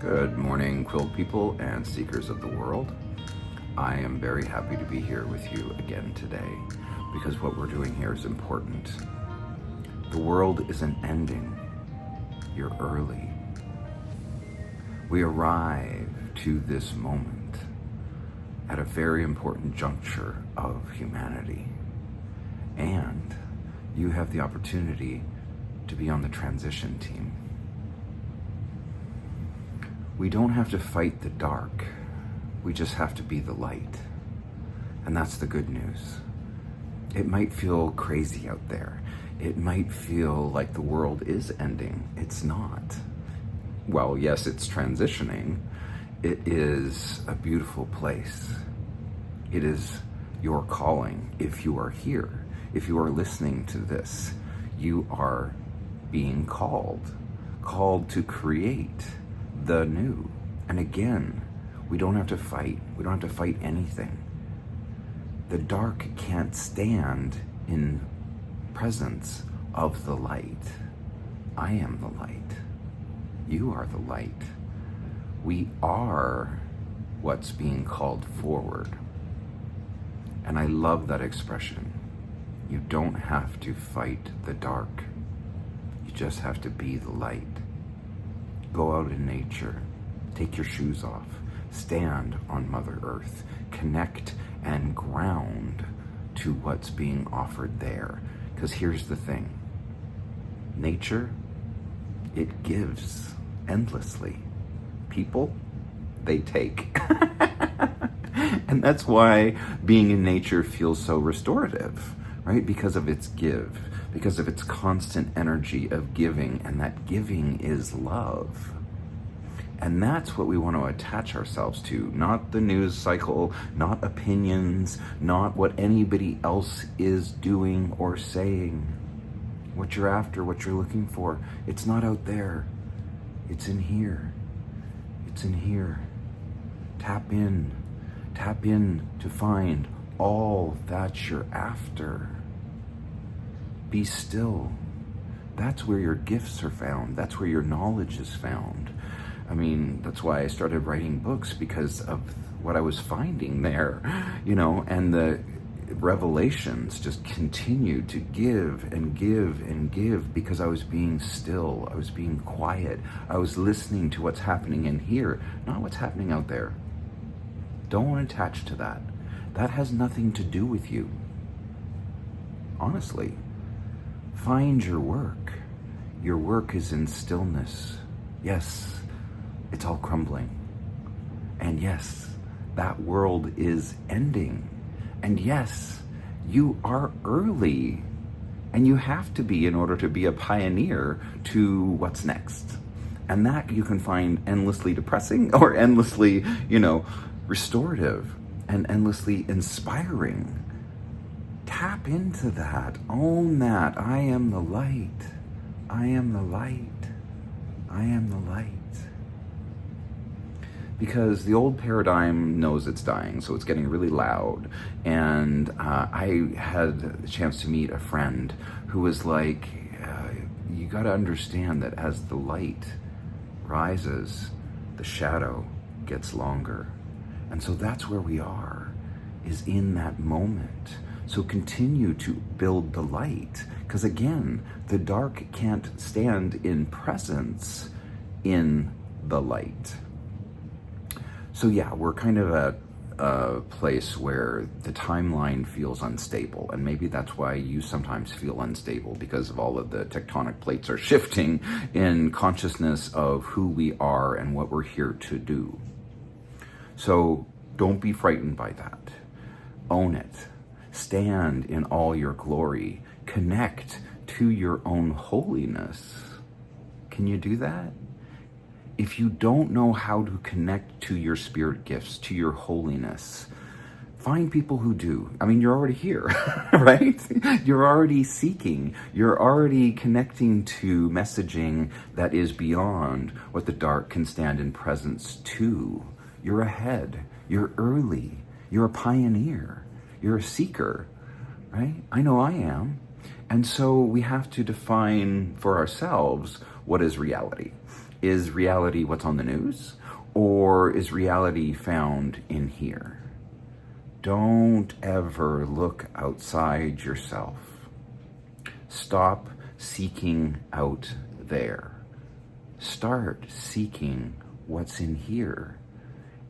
Good morning, quilt people and seekers of the world. I am very happy to be here with you again today because what we're doing here is important. The world isn't ending. You're early. We arrive to this moment at a very important juncture of humanity, and you have the opportunity to be on the transition team. We don't have to fight the dark. We just have to be the light. And that's the good news. It might feel crazy out there. It might feel like the world is ending. It's not. Well, yes, it's transitioning. It is a beautiful place. It is your calling. If you are here, if you are listening to this, you are being called to create the new. And again, we don't have to fight. We don't have to fight anything. The dark can't stand in presence of the light. I am the light. You are the light. We are what's being called forward. And I love that expression. You don't have to fight the dark. You just have to be the light. Go out in nature, take your shoes off, stand on Mother Earth, connect and ground to what's being offered there. Because here's the thing, nature, it gives endlessly. People, they take. And that's why being in nature feels so restorative, right? Because of its give, because of its constant energy of giving, and that giving is love. And that's what we want to attach ourselves to, not the news cycle, not opinions, not what anybody else is doing or saying. What you're after, what you're looking for, it's not out there. It's in here. It's in here. Tap in to find all that you're after. Be still. That's where your gifts are found. That's where your knowledge is found. I mean, that's why I started writing books, because of what I was finding there, and the revelations just continued to give and give and give because I was being still. I was being quiet. I was listening to what's happening in here, not what's happening out there. Don't attach to that. That has nothing to do with you. Honestly. Find your work. Your work is in stillness. Yes, it's all crumbling. And yes, that world is ending. And yes, you are early. And you have to be in order to be a pioneer to what's next. And that you can find endlessly depressing or endlessly, restorative and endlessly inspiring. Tap into that. Own that. I am the light. I am the light. I am the light. Because the old paradigm knows it's dying, so it's getting really loud. And I had the chance to meet a friend who was like, you got to understand that as the light rises, the shadow gets longer. And so that's where we are, is in that moment. So continue to build the light, because again, the dark can't stand in presence in the light. So yeah, we're kind of at a place where the timeline feels unstable, and maybe that's why you sometimes feel unstable, because of all of the tectonic plates are shifting in consciousness of who we are and what we're here to do. So don't be frightened by that. Own it. Stand in all your glory. Connect to your own holiness. Can you do that? If you don't know how to connect to your spirit gifts, to your holiness, find people who do. I mean, you're already here, right? You're already seeking. You're already connecting to messaging that is beyond what the dark can stand in presence to. You're ahead. You're early. You're a pioneer. You're a seeker, right? I know I am. And so we have to define for ourselves what is reality. Is reality what's on the news? Or is reality found in here? Don't ever look outside yourself. Stop seeking out there. Start seeking what's in here.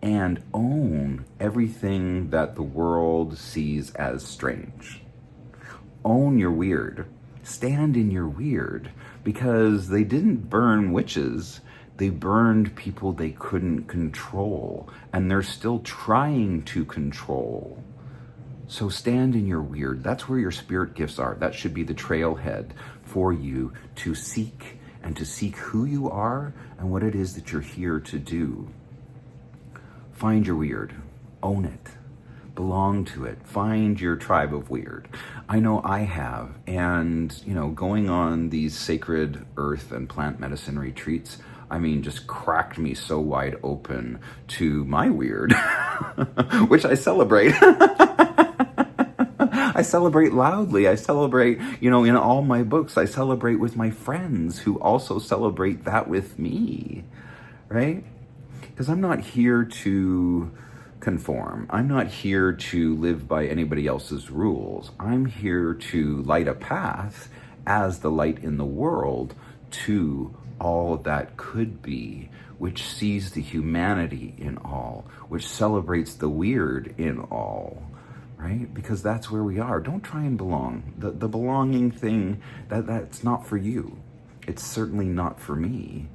And own everything that the world sees as strange. Own your weird. Stand in your weird, because they didn't burn witches. They burned people they couldn't control, and they're still trying to control. So stand in your weird. That's where your spirit gifts are. That should be the trailhead for you to seek, and to seek who you are and what it is that you're here to do. Find your weird. Own it. Belong to it. Find your tribe of weird. I know I have, and going on these sacred earth and plant medicine retreats, just cracked me so wide open to my weird, which I celebrate. I celebrate loudly. I celebrate, in all my books, I celebrate with my friends who also celebrate that with me, right? Because I'm not here to conform. I'm not here to live by anybody else's rules. I'm here to light a path as the light in the world to all that could be, which sees the humanity in all, which celebrates the weird in all, right? Because that's where we are. Don't try and belong. The belonging thing, that's not for you. It's certainly not for me.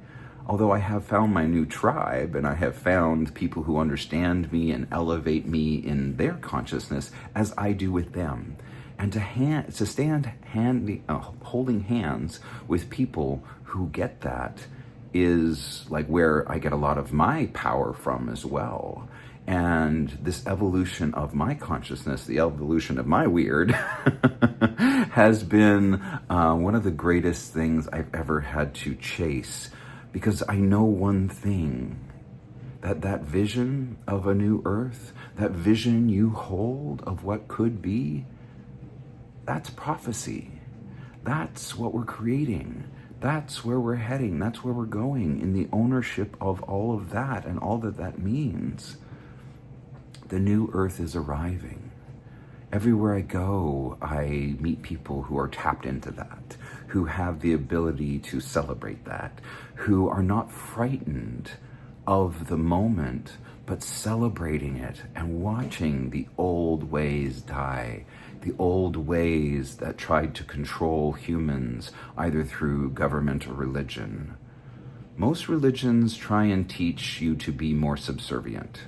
Although I have found my new tribe, and I have found people who understand me and elevate me in their consciousness as I do with them. And to stand holding hands with people who get that is like where I get a lot of my power from as well. And this evolution of my consciousness, the evolution of my weird, has been one of the greatest things I've ever had to chase. Because I know one thing, that vision of a new earth, that vision you hold of what could be, that's prophecy. That's what we're creating. That's where we're heading. That's where we're going, in the ownership of all of that and all that that means. The new earth is arriving. Everywhere I go, I meet people who are tapped into that, who have the ability to celebrate that, who are not frightened of the moment, but celebrating it and watching the old ways die, the old ways that tried to control humans, either through government or religion. Most religions try and teach you to be more subservient.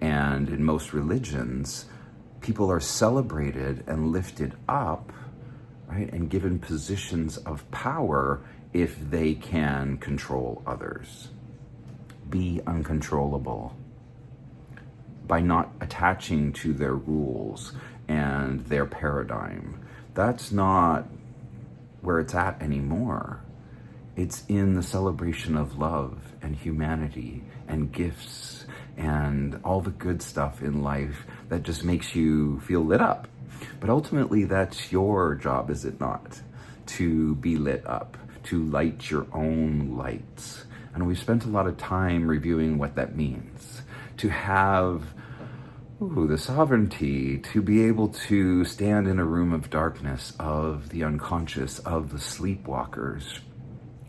And in most religions, people are celebrated and lifted up, right, and given positions of power if they can control others. Be uncontrollable by not attaching to their rules and their paradigm. That's not where it's at anymore. It's in the celebration of love and humanity and gifts and all the good stuff in life that just makes you feel lit up. But ultimately, that's your job, is it not? To be lit up, to light your own lights. And we've spent a lot of time reviewing what that means. To have the sovereignty, to be able to stand in a room of darkness, of the unconscious, of the sleepwalkers,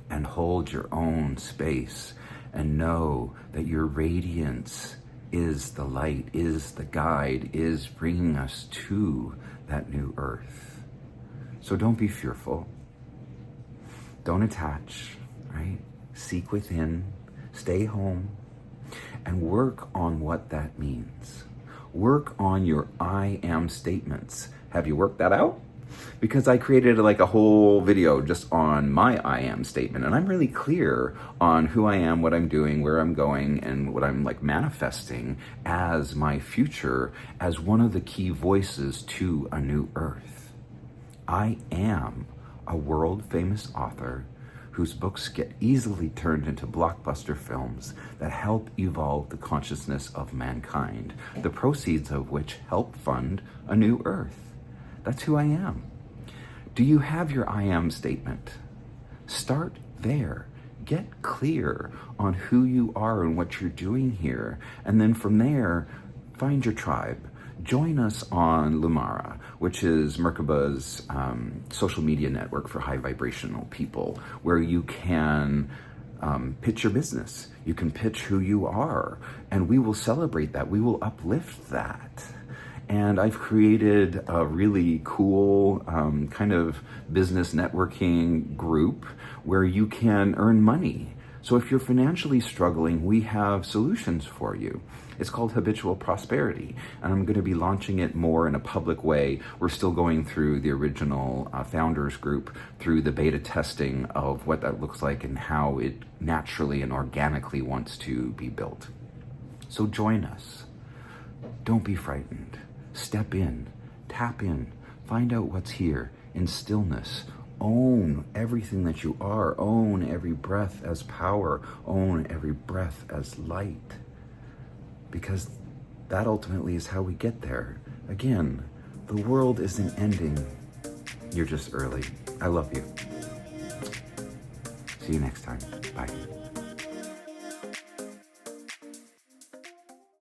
and hold your own space and know that your radiance is the light, is the guide, is bringing us to that new earth. So don't be fearful. Don't attach, right? Seek within, stay home, and work on what that means. Work on your I am statements. Have you worked that out? Because I created like a whole video just on my I am statement, and I'm really clear on who I am, what I'm doing, where I'm going, and what I'm like manifesting as my future, as one of the key voices to a new earth. I am a world famous author whose books get easily turned into blockbuster films that help evolve the consciousness of mankind, the proceeds of which help fund a new earth. That's who I am. Do you have your I am statement? Start there. get clear on who you are and what you're doing here. And then from there, find your tribe. Join us on Lumara, which is Merkaba's social media network for high vibrational people, where you can pitch your business. You can pitch who you are, and we will celebrate that. We will uplift that. And I've created a really cool kind of business networking group where you can earn money. So if you're financially struggling, we have solutions for you. It's called Habitual Prosperity, and I'm going to be launching it more in a public way. We're still going through the original founders group, through the beta testing of what that looks like and how it naturally and organically wants to be built. So join us. Don't be frightened. Step in, tap in, find out what's here in stillness. Own everything that you are. Own every breath as power. Own every breath as light. Because that ultimately is how we get there. Again, the world isn't ending. You're just early. I love you. See you next time. Bye.